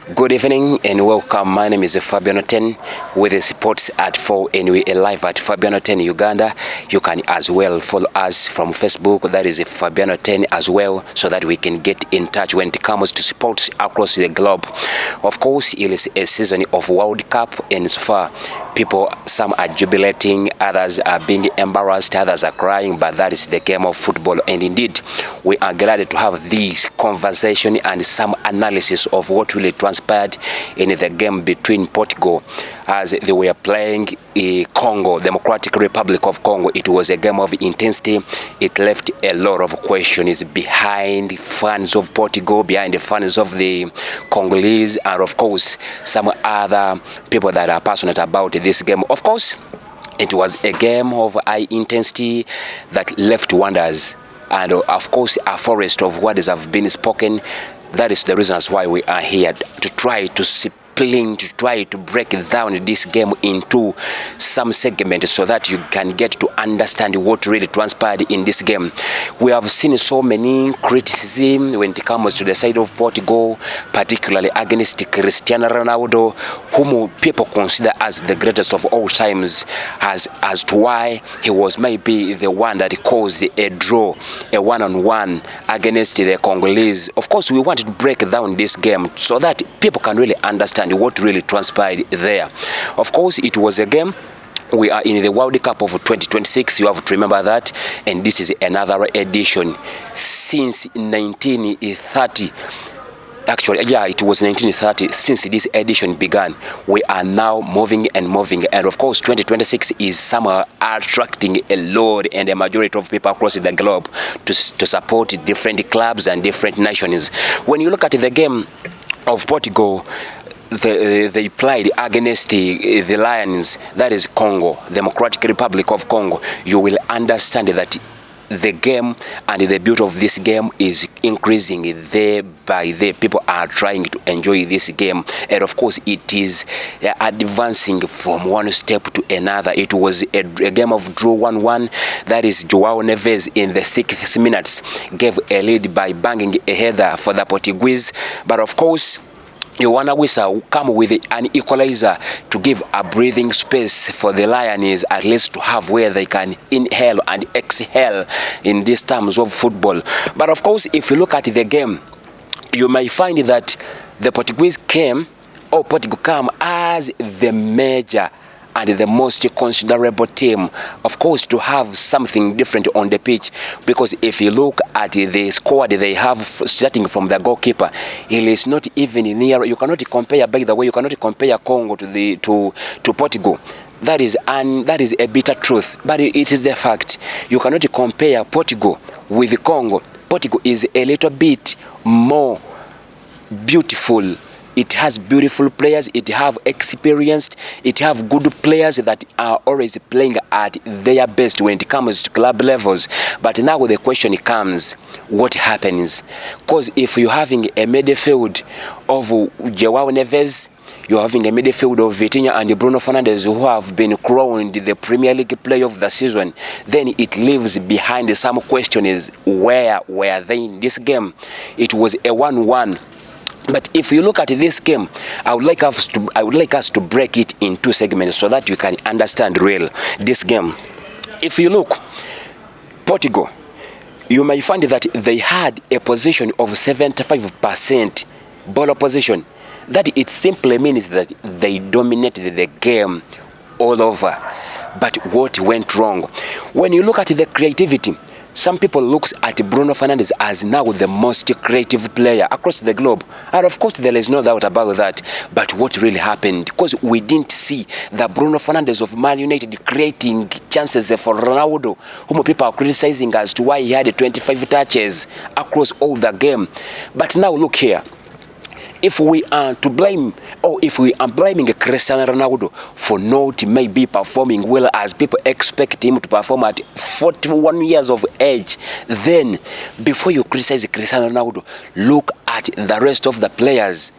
Good evening and welcome. My name is Fabiano 10 with the sports at 4 and we are live at Fabiano 10 Uganda. You can as well follow us from Facebook, that is Fabiano 10 as well, so that we can get in touch when it comes to sports across the globe. Of course, it is a season of World Cup and so far people, some are jubilating, others are being embarrassed, others are crying, but that is the game of football. And indeed, we are glad to have this conversation and some analysis of what really transpired in the game between Portugal as they were playing Congo, Democratic Republic of Congo. It was a game of intensity. It left a lot of questions behind fans of Portugal, behind the fans of the Congolese, and of course some other people that are passionate about this game. Of course, it was a game of high intensity that left wonders, and of course a forest of words have been spoken. That is the reasons why we are here, to try to try to break down this game into some segments so that you can get to understand what really transpired in this game. We have seen so many criticism when it comes to the side of Portugal, particularly against Cristiano Ronaldo, whom people consider as the greatest of all times, as to why he was maybe the one that caused a draw, a one-on-one against the Congolese. Of course, we want to break down this game so that people can really understand what really transpired there. Of course, it was a game. We are in the World Cup of 2026, you have to remember that, and this is another edition since 1930. Actually, yeah, it was 1930 since this edition began. We are now moving, and of course 2026 is somehow attracting a lot and a majority of people across the globe to support different clubs and different nations. When you look at the game of Portugal, they played against the Lions, that is Congo, Democratic Republic of Congo. You will understand that the game and the beauty of this game is increasing day by day. People are trying to enjoy this game, and of course it is advancing from one step to another. It was a game of draw 1-1. That is Joao Neves in the 6th minutes gave a lead by banging a header for the Portuguese, but of course Joanna Wissa come with an equalizer to give a breathing space for the Lions, at least to have where they can inhale and exhale in these terms of football. But of course, if you look at the game, you may find that the Portuguese Portugal came as the major and the most considerable team, of course, to have something different on the pitch. Because if you look at the squad they have starting from the goalkeeper, it is not even near. You cannot compare, by the way, you cannot compare Congo to Portugal. That is a bitter truth, but it is the fact. You cannot compare Portugal with Congo. Portugal is a little bit more beautiful. It has beautiful players, it have experienced, it have good players that are always playing at their best when it comes to club levels. But now the question comes, what happens? Because if you're having a midfield of Joao Neves, you're having a midfield of Vitinha and Bruno Fernandes, who have been crowned the Premier League player of the season, then it leaves behind some questions. Where were they in this game? It was a 1-1. But if you look at this game, I would like us to break it in two segments so that you can understand this game. If you look, Portugal, you may find that they had a position of 75% ball position. That it simply means that they dominated the game all over. But what went wrong? When you look at the creativity, some people look at Bruno Fernandes as now the most creative player across the globe. And of course, there is no doubt about that. But what really happened? Because we didn't see the Bruno Fernandes of Man United creating chances for Ronaldo, whom people are criticizing as to why he had 25 touches across all the game. But now look here. If we are to blame, or if we are blaming Cristiano Ronaldo for not maybe performing well as people expect him to perform at 41 years of age, then before you criticize Cristiano Ronaldo, look at the rest of the players.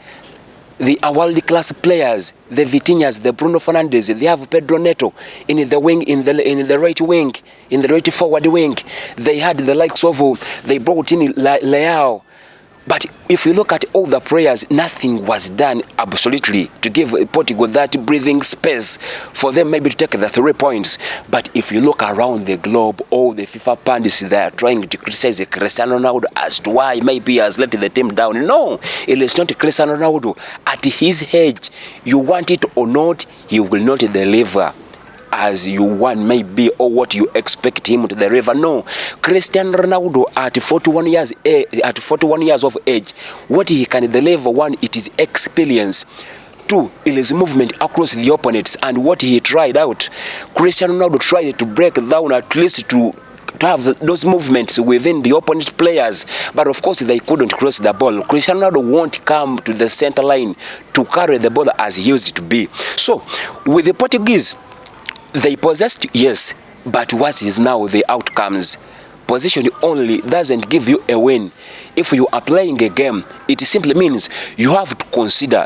The world-class players, the Vitinhas, the Bruno Fernandes, they have Pedro Neto in the wing, in the right wing, in the right forward wing. They had the likes of, they brought in Leao, But if you look at all the prayers, nothing was done absolutely to give Portugal that breathing space for them maybe to take the 3 points. But if you look around the globe, all the FIFA pundits, they are trying to criticize Cristiano Ronaldo as to why maybe he has let the team down. No, it is not Cristiano Ronaldo. At his age, you want it or not, he will not deliver as you want maybe, or what you expect him to deliver. No, Cristiano Ronaldo at 41 years of age, what he can deliver, one, it is experience. Two, it is movement across the opponents, and what he tried out. Cristiano Ronaldo tried to break down, at least to have those movements within the opponent players, but of course they couldn't cross the ball. Cristiano Ronaldo won't come to the center line to carry the ball as he used to be. So with the Portuguese, they possessed, yes, but what is now the outcomes? Position only doesn't give you a win. If you are playing a game, it simply means you have to consider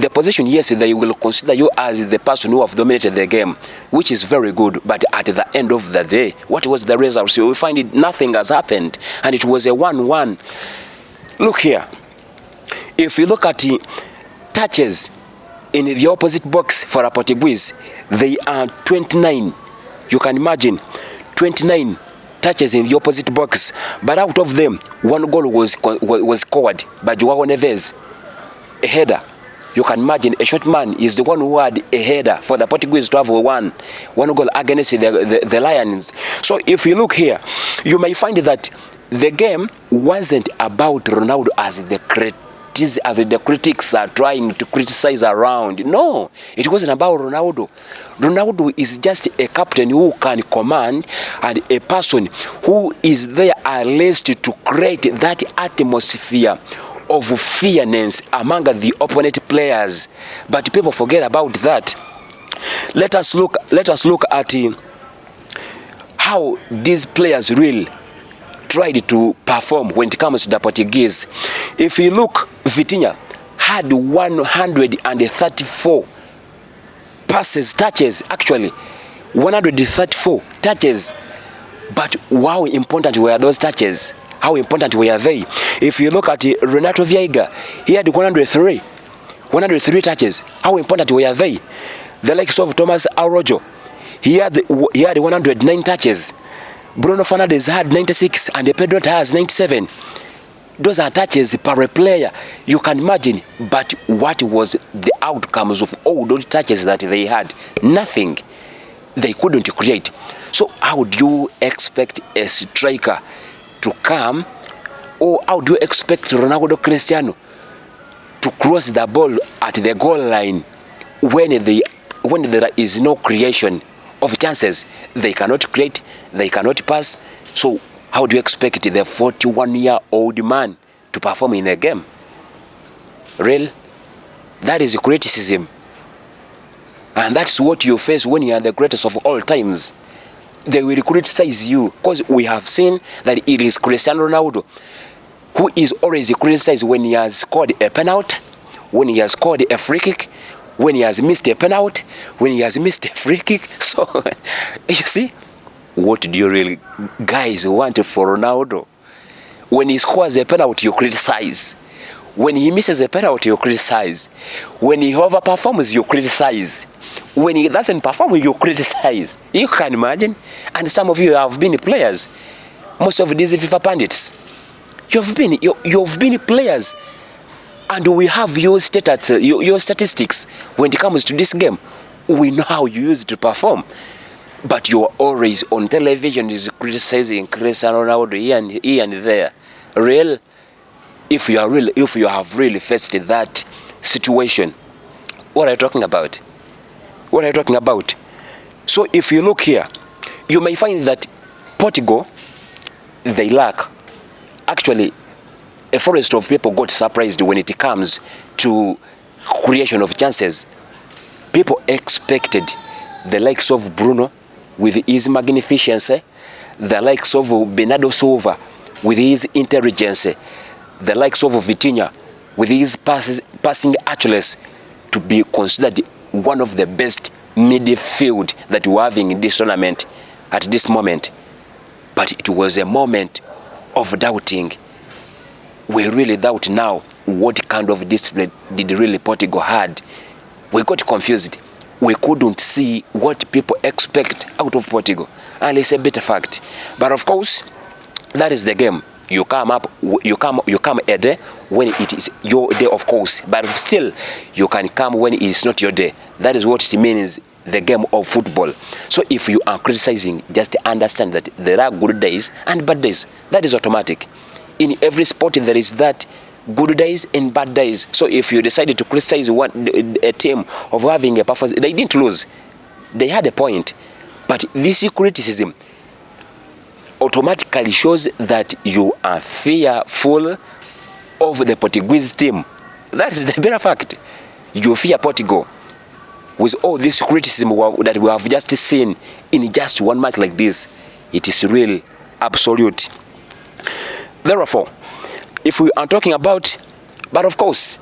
the position. Yes, they will consider you as the person who have dominated the game, which is very good. But at the end of the day, what was the result? So we find it, nothing has happened, and it was a 1-1. Look here. If you look at the touches in the opposite box for a Portuguese, they are 29. You can imagine 29 touches in the opposite box, but out of them, 1 goal was scored by Joao Neves, a header. You can imagine a short man is the one who had a header for the Portuguese to have one goal against the Lions. So if you look here, you may find that the game wasn't about Ronaldo as the critics are trying to criticize around. No, it wasn't about Ronaldo. Ronaldo is just a captain who can command, and a person who is there at least to create that atmosphere of fearness among the opponent players. But people forget about that. Let us look at how these players really tried to perform when it comes to the Portuguese. If you look, Vitinha had 134 touches, actually 134 touches. But how important were those touches? How important were they? If you look at Renato Vieira, he had 103 touches. How important were they? The likes of Thomas Araujo, he had 109 touches. Bruno Fernandes had 96, and Pedro has 97. Those are touches per player. You can imagine. But what was the outcomes of all those touches that they had? Nothing. They couldn't create. So how do you expect a striker to come, or how do you expect Ronaldo, Cristiano to cross the ball at the goal line when there is no creation of chances? They cannot create, they cannot pass. So how do you expect the 41-year-old man to perform in a game? Real? That is criticism. And that's what you face when you are the greatest of all times. They will criticize you, because we have seen that it is Cristiano Ronaldo who is always criticized when he has scored a penalty, when he has scored a free kick, when he has missed a penalty, when he has missed a free kick. So, you see, what do you really guys want for Ronaldo? When he scores a penalty, you criticize. When he misses a penalty, you criticize. When he overperforms, you criticize. When he doesn't perform, you criticize. You can imagine. And some of you have been players. Most of these FIFA pundits, you've been players, and we have your statistics when it comes to this game. We know how you used to perform, but you're always on television is criticizing Cristiano Ronaldo here and there. Real? If you have really faced that situation, what are you talking about? What are you talking about? So if you look here, you may find that Portugal, they lack. Actually, a forest of people got surprised when it comes to creation of chances. People expected the likes of Bruno with his magnificence, the likes of Bernardo Silva with his intelligence, the likes of Vitinha with his passing accuracy, to be considered one of the best midfield that we're having in this tournament at this moment. But it was a moment of doubting. we really doubt now what kind of discipline did really Portugal had. We got confused. We couldn't see what people expect out of Portugal. And it's a bitter fact. But of course, that is the game. You come a day when it is your day, of course. But still, you can come when it is not your day. That is what it means, the game of football. So if you are criticizing, just understand that there are good days and bad days. That is automatic. In every sport, there is that good days and bad days. So if you decided to criticize a team of having a performance, they didn't lose. They had a point. But this criticism automatically shows that you are fearful of the Portuguese team. That is the better fact. You fear Portugal. With all this criticism that we have just seen in just one match like this, it is real, absolute. Therefore, if we are talking about, but of course,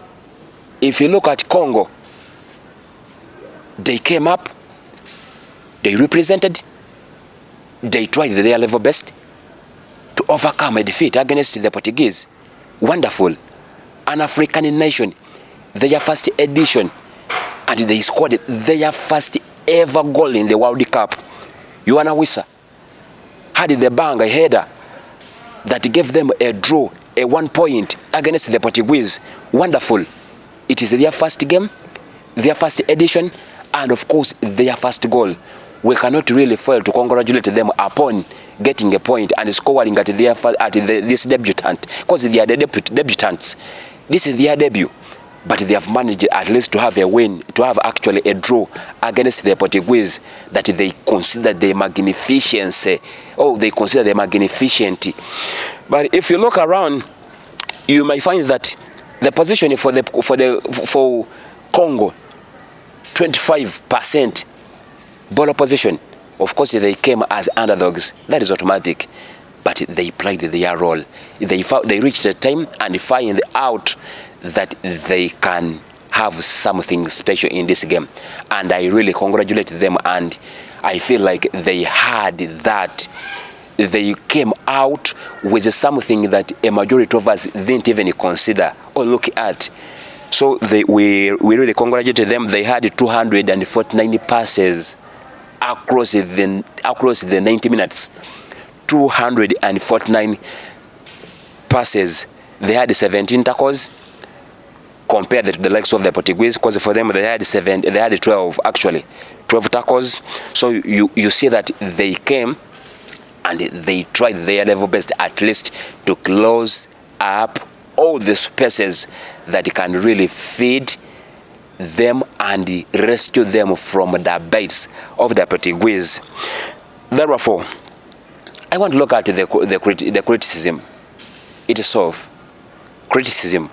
if you look at Congo, they came up, they represented, they tried their level best to overcome a defeat against the Portuguese. Wonderful. An African nation, their first edition, and they scored their first ever goal in the World Cup. Yohana Wissa had the bang, a header that gave them a draw, a 1 point against the Portuguese. Wonderful. It is their first game, their first edition, and of course their first goal. We cannot really fail to congratulate them upon getting a point and scoring at this debutant, because they are the debutants. This is their debut, but they have managed at least to have a win, to have actually a draw against the Portuguese that they consider the magnificence. Oh, they consider the magnificent. But if you look around, you might find that the position for Congo, 25% ball position. Of course, they came as underdogs. That is automatic. But they played their role. They reached a time and find out that they can have something special in this game. And I really congratulate them, and I feel like they had that. They came out with something that a majority of us didn't even consider or look at. So we really congratulate them. They had 249 passes across the 90 minutes. 249 passes. They had 17 tackles compared to the likes of the Portuguese, because for them they had 12 actually. 12 tackles. So you see that they came and they tried their level best at least to close up all the spaces that can really feed them and rescue them from the bites of the Portuguese. Therefore, I want to look at the criticism itself. Criticism.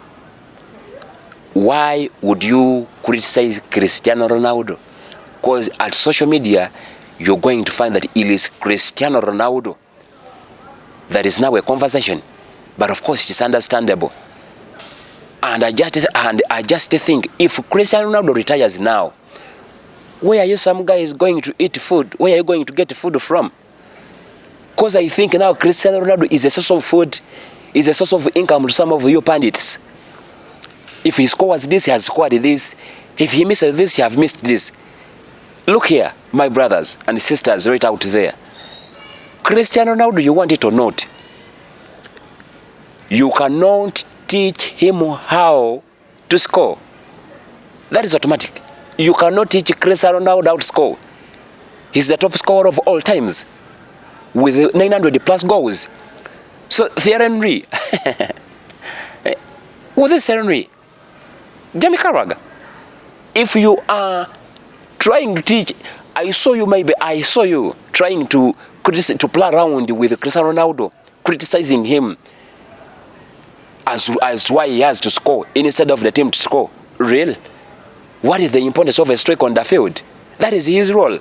Why would you criticize Cristiano Ronaldo? Because at social media, you're going to find that it is Cristiano Ronaldo. That is now a conversation. But of course, it is understandable. And I just think, if Cristiano Ronaldo retires now, where are you some guys going to eat food? Where are you going to get food from? Because I think now Cristiano Ronaldo is a source of food, is a source of income to some of you pundits. If he scores this, he has scored this. If he misses this, he has missed this. Look here, my brothers and sisters right out there. Cristiano Ronaldo, you want it or not, you cannot teach him how to score. That is automatic. You cannot teach Cristiano Ronaldo how to score. He's the top scorer of all times with 900 plus goals. So Thierry Henry, who is Thierry Henry? Jamie Carragher. If you are trying to teach, I saw you trying to play around with Cristiano Ronaldo, criticizing him as why he has to score instead of the team to score. Real? What is the importance of a striker on the field? That is his role.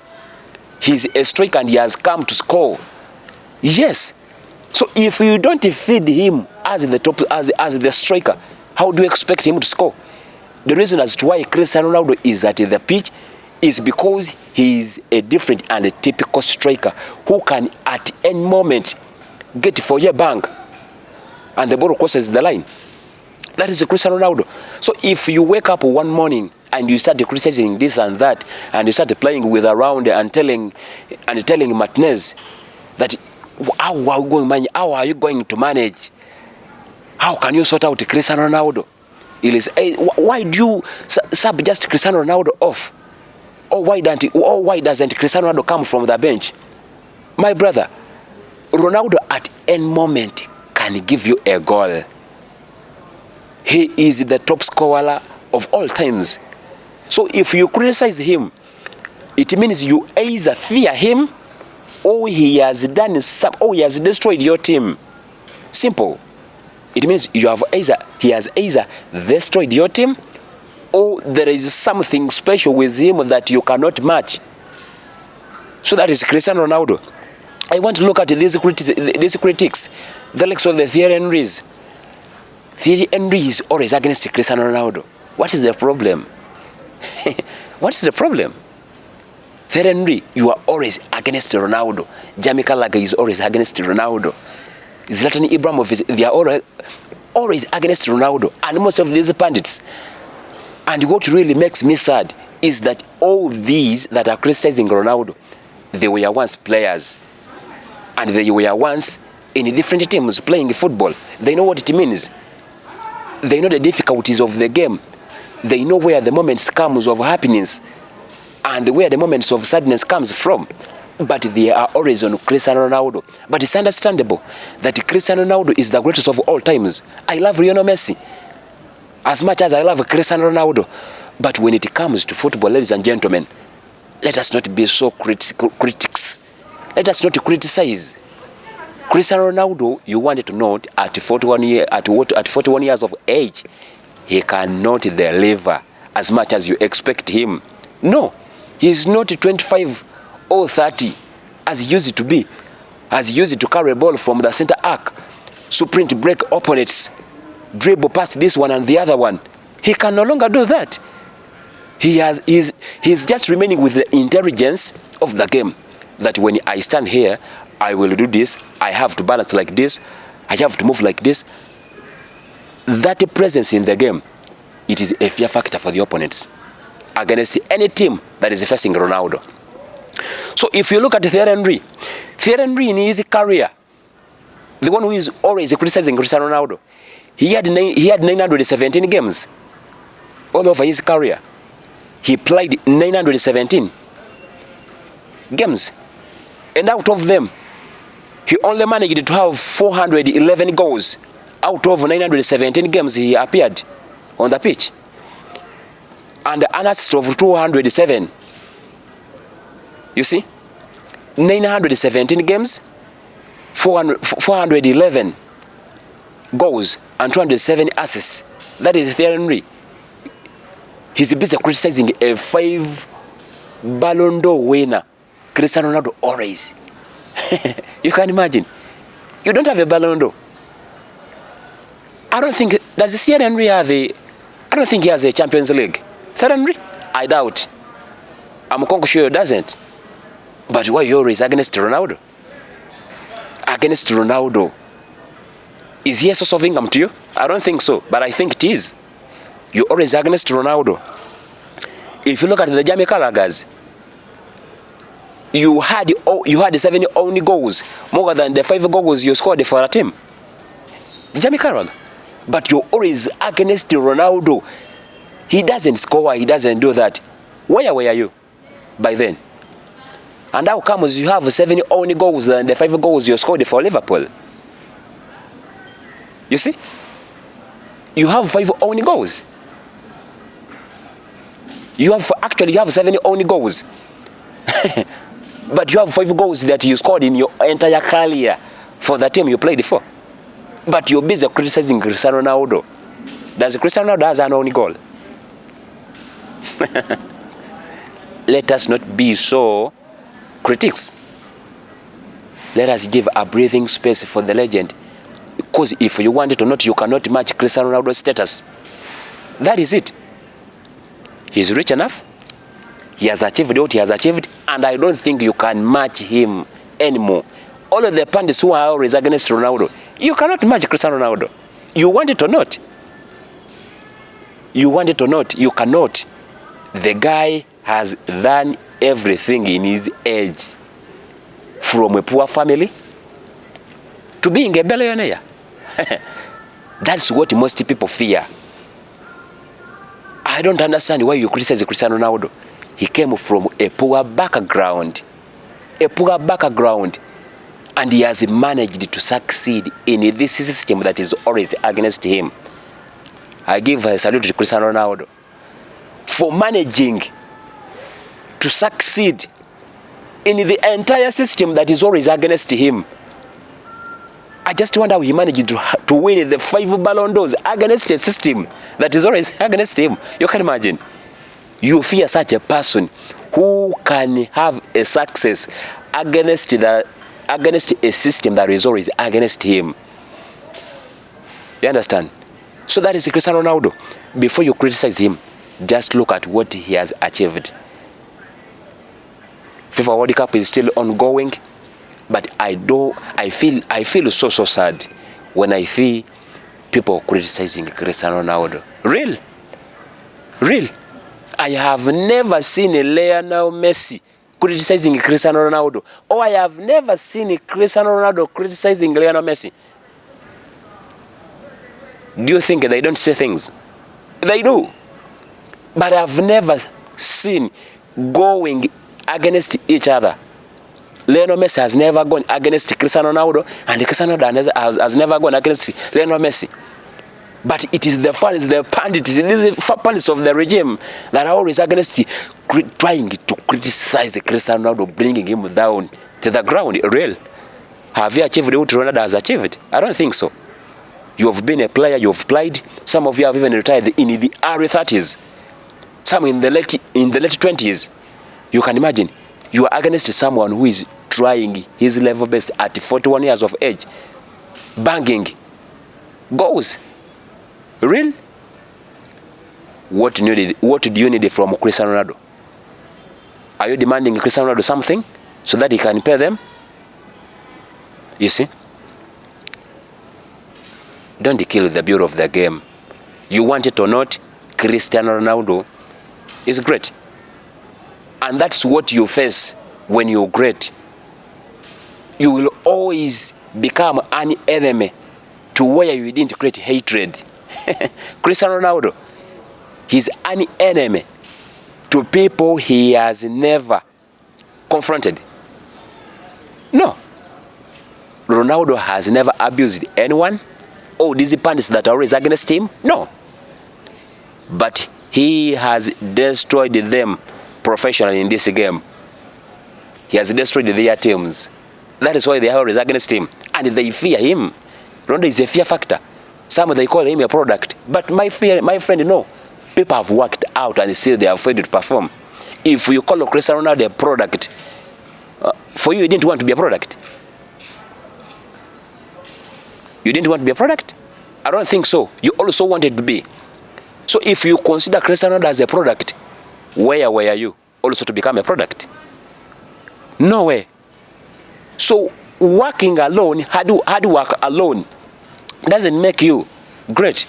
He's a striker and he has come to score. Yes. So if you don't feed him as the top, as the striker, how do you expect him to score? The reason as to why Cristiano Ronaldo is at the pitch is because he is a different and a typical striker who can at any moment get for your bank and the ball crosses the line. That is Cristiano Ronaldo. So if you wake up one morning and you start criticizing this and that, and you start playing with around and telling Martinez that how are you going to manage? How can you sort out Cristiano Ronaldo? Why do you sub just Cristiano Ronaldo off? Or why doesn't Cristiano Ronaldo come from the bench? My brother, Ronaldo at any moment can give you a goal. He is the top scorer of all times. So if you criticize him, it means you either fear him, or he has destroyed your team. Simple. It means he has either destroyed your team, or there is something special with him that you cannot match. So that is Cristiano Ronaldo. I want to look at these critics, the likes of the Thierry Henrys. Thierry Henry is always against Cristiano Ronaldo. What is the problem? What is the problem? Thierry Henry, you are always against Ronaldo. Jamie Carragher is always against Ronaldo. Zlatan Ibrahimovic, they are always against Ronaldo. And most of these pundits. And what really makes me sad is that all these that are criticizing Ronaldo, they were once players. And they were once in different teams playing football. They know what it means. They know the difficulties of the game. They know where the moments comes of happiness and where the moments of sadness comes from. But they are always on Cristiano Ronaldo. But it's understandable that Cristiano Ronaldo is the greatest of all times. I love Lionel Messi as much as I love Cristiano Ronaldo. But when it comes to football, ladies and gentlemen, let us not be so critics. Let us not criticize. Cristiano Ronaldo, you wanted to note, at 41 years of age, he cannot deliver as much as you expect him. No, he is not 25 or 30 as he used to be, as he used to carry a ball from the center arc, sprint, break opponents, dribble past this one and the other one. He can no longer do that. He's just remaining with the intelligence of the game, that when I stand here, I will do this, I have to balance like this, I have to move like this. That presence in the game, it is a fear factor for the opponents against any team that is facing Ronaldo. So if you look at Thierry Henry in his career, the one who is always criticizing Cristiano Ronaldo, he had 917 games all over his career. He played 917 games, and out of them, he only managed to have 411 goals out of 917 games he appeared on the pitch, and an assist of 207. You see, 917 games, 411 goals, and 207 assists. That is Thierry Henry. He's busy criticizing a 5 Ballon d'Or winner, Cristiano Ronaldo, always. You can imagine. You don't have a Ballon d'Or. I don't think, does Thierry Henry have I don't think he has a Champions League. Thierry Henry? I doubt. I'm quite sure he doesn't. But why you're always against Ronaldo? Against Ronaldo. Is he a source of income to you? I don't think so, but I think it is. You're always against Ronaldo. If you look at the Jamie Carragher's, you had 7 only goals, more than the 5 goals you scored for a team. Jamie Carragher. But you're always against Ronaldo. He doesn't score, he doesn't do that. Where were you by then? And how comes you have 7 only goals than the 5 goals you scored for Liverpool? You see? You have 5 only goals. You have 7 only goals. But you have 5 goals that you scored in your entire career for the team you played for. But you're busy criticizing Cristiano Ronaldo. Does Cristiano Ronaldo have an only goal? Let us not be so critics. Let us give a breathing space for the legend. Because if you want it or not, you cannot match Cristiano Ronaldo's status. That is it. He's rich enough. He has achieved what he has achieved. And I don't think you can match him anymore. All of the pundits who are always against Ronaldo, you cannot match Cristiano Ronaldo. You want it or not. You want it or not, you cannot. The guy has done everything in his age, from a poor family to being a billionaire. That's what most people fear. I don't understand why you criticize Cristiano Ronaldo. He came from a poor background. And he has managed to succeed in this system that is always against him. I give a salute to Cristiano Ronaldo for managing to succeed in the entire system that is always against him. I just wonder how he managed to win the 5 Ballon d'Ors against a system that is always against him. You can imagine. You fear such a person who can have a success against a system that is always against him. You understand? So that is Cristiano Ronaldo. Before you criticize him, just look at what he has achieved. FIFA World Cup is still ongoing, but I feel so sad when I see people criticizing Cristiano Ronaldo. Real. I have never seen a Lionel Messi criticizing Cristiano Ronaldo, or I have never seen Cristiano Ronaldo criticizing Lionel Messi. Do you think they don't say things? They do. But I've never seen going against each other. Lionel Messi has never gone against Cristiano Ronaldo, and Cristiano Ronaldo has never gone against Lionel Messi. But it is the fans, the pundits, these pundits of the regime that are always against trying to criticize Cristiano Ronaldo, bringing him down to the ground. Real. Have you achieved what Ronaldo has achieved? I don't think so. You have been a player, you have played. Some of you have even retired in the early 30s. Some in the late 20s. You can imagine. You are against someone who is trying his level best at 41 years of age. Banging goals. Real? What do you need from Cristiano Ronaldo? Are you demanding Cristiano Ronaldo something so that he can pay them? You see? Don't kill the beauty of the game. You want it or not, Cristiano Ronaldo is great. And that's what you face when you're great. You will always become an enemy to where you didn't create hatred. Cristiano Ronaldo, he's an enemy to people he has never confronted. No. Ronaldo has never abused anyone. Oh, these pundits that are always against him? No. But he has destroyed them professionally in this game. He has destroyed their teams. That is why they are always against him. And they fear him. Ronaldo is a fear factor. Some they call him a product. But my friend, no. People have worked out and still they are afraid to perform. If you call Cristiano Ronaldo a product, for you didn't want to be a product. You didn't want to be a product? I don't think so. You also wanted to be. So if you consider Cristiano Ronaldo as a product, where were you also to become a product? No way. So working alone, hard work alone, doesn't make you great.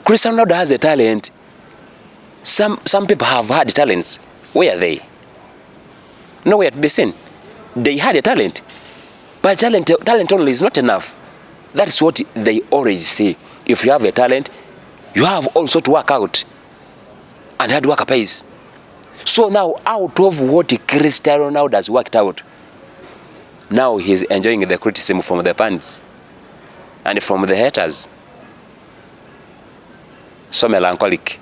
Cristiano Ronaldo has a talent. Some people have had talents. Where are they? Nowhere to be seen. They had a talent. But talent only is not enough. That's what they always say. If you have a talent, you have also to work out. And hard work pays. So now, out of what Cristiano Ronaldo has worked out, now he's enjoying the criticism from the fans and from the haters. So melancholic.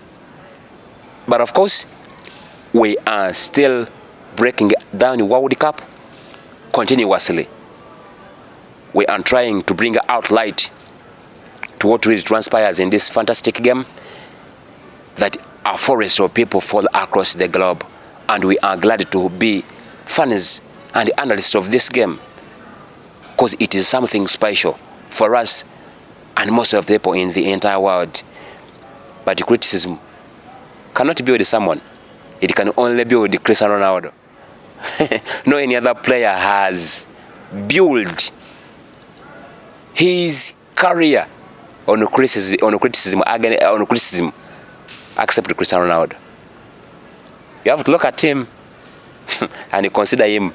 But of course, we are still breaking down the World Cup continuously. We are trying to bring out light to what really transpires in this fantastic game, that a forest of people fall across the globe, and we are glad to be fans and analysts of this game, because it is something special for us and most of the people in the entire world. But criticism cannot be with someone. It can only be with Cristiano Ronaldo. No any other player has built his career on criticism, accept Cristiano Ronaldo. You have to look at him and consider him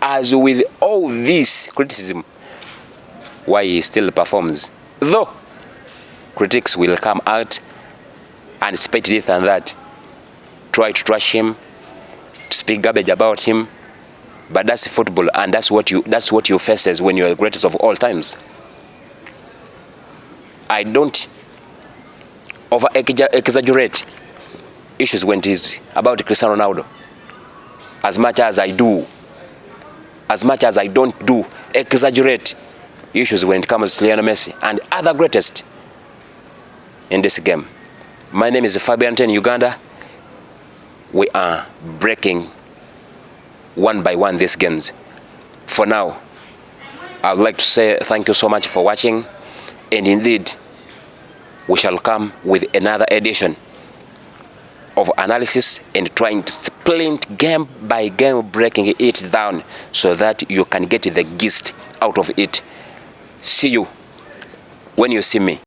as with all this criticism, why he still performs. Though critics will come out and spit this and that, try to trash him, to speak garbage about him, but that's football, and that's what you faces when you're the greatest of all times. I don't over exaggerate issues when it is about Cristiano Ronaldo as much as I don't do exaggerate issues when it comes to Lionel Messi and other greatest in this game. My name is Fabiano in Uganda. We are breaking one by one these games. For now, I would like to say thank you so much for watching, and indeed we shall come with another edition of analysis and trying to splint game by game, breaking it down so that you can get the gist out of it. See you when you see me.